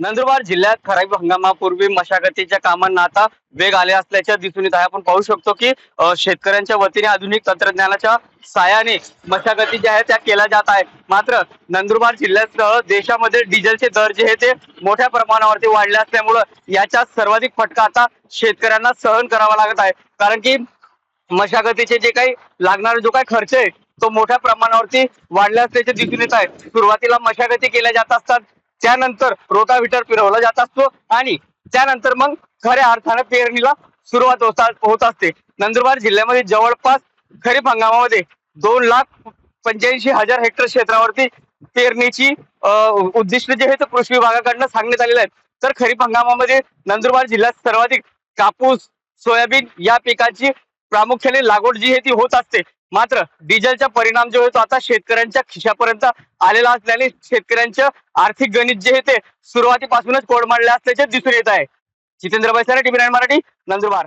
नंदुरबार जिल्ह्यात खरीप हंगामापूर्वी मशागतीच्या कामांना आता वेग आले असल्याचे दिसून येत आहे। आपण पाहू शकतो की शेतकऱ्यांच्या वतीने आधुनिक तंत्रज्ञानाच्या साहाय्याने मशागती ज्या आहेत त्या केल्या जात आहेत। मात्र नंदुरबार जिल्ह्यासह देशामध्ये डिझेलचे दर जे आहे ते मोठ्या प्रमाणावरती वाढले असल्यामुळे याचा सर्वाधिक फटका आता शेतकऱ्यांना सहन करावा लागत आहे। कारण की मशागतीचे जे काही लागणारा जो काही खर्च आहे तो मोठ्या प्रमाणावरती वाढला असल्याचे दिसून येत आहे। सुरुवातीला मशागती केल्या जात असतात, त्यानंतर रोटाव्हिटर फिरवला जात असतो आणि त्यानंतर मग खऱ्या अर्थाने पेरणीला सुरुवात होत असते। नंदुरबार जिल्ह्यामध्ये जवळपास खरीप हंगामामध्ये 2,85,000 हेक्टर क्षेत्रावरती पेरणीची उद्दिष्ट जे आहे ते कृषी विभागाकडून सांगण्यात आलेलं आहे। तर खरीप हंगामामध्ये नंदुरबार जिल्ह्यात सर्वाधिक कापूस, सोयाबीन या पिकाची प्रामुख्याने लागवड जी आहे ती होत असते। मात्र डिझेलचा परिणाम जो आहे तो आता शेतकऱ्यांच्या खिशापर्यंत आलेला असल्याने शेतकऱ्यांचं आर्थिक गणित जे आहे ते सुरुवातीपासूनच कोडमाडले असल्याचे दिसून येत आहे। जितेंद्र बैसारे, टीव्ही 9 मराठी, नंदुरबार।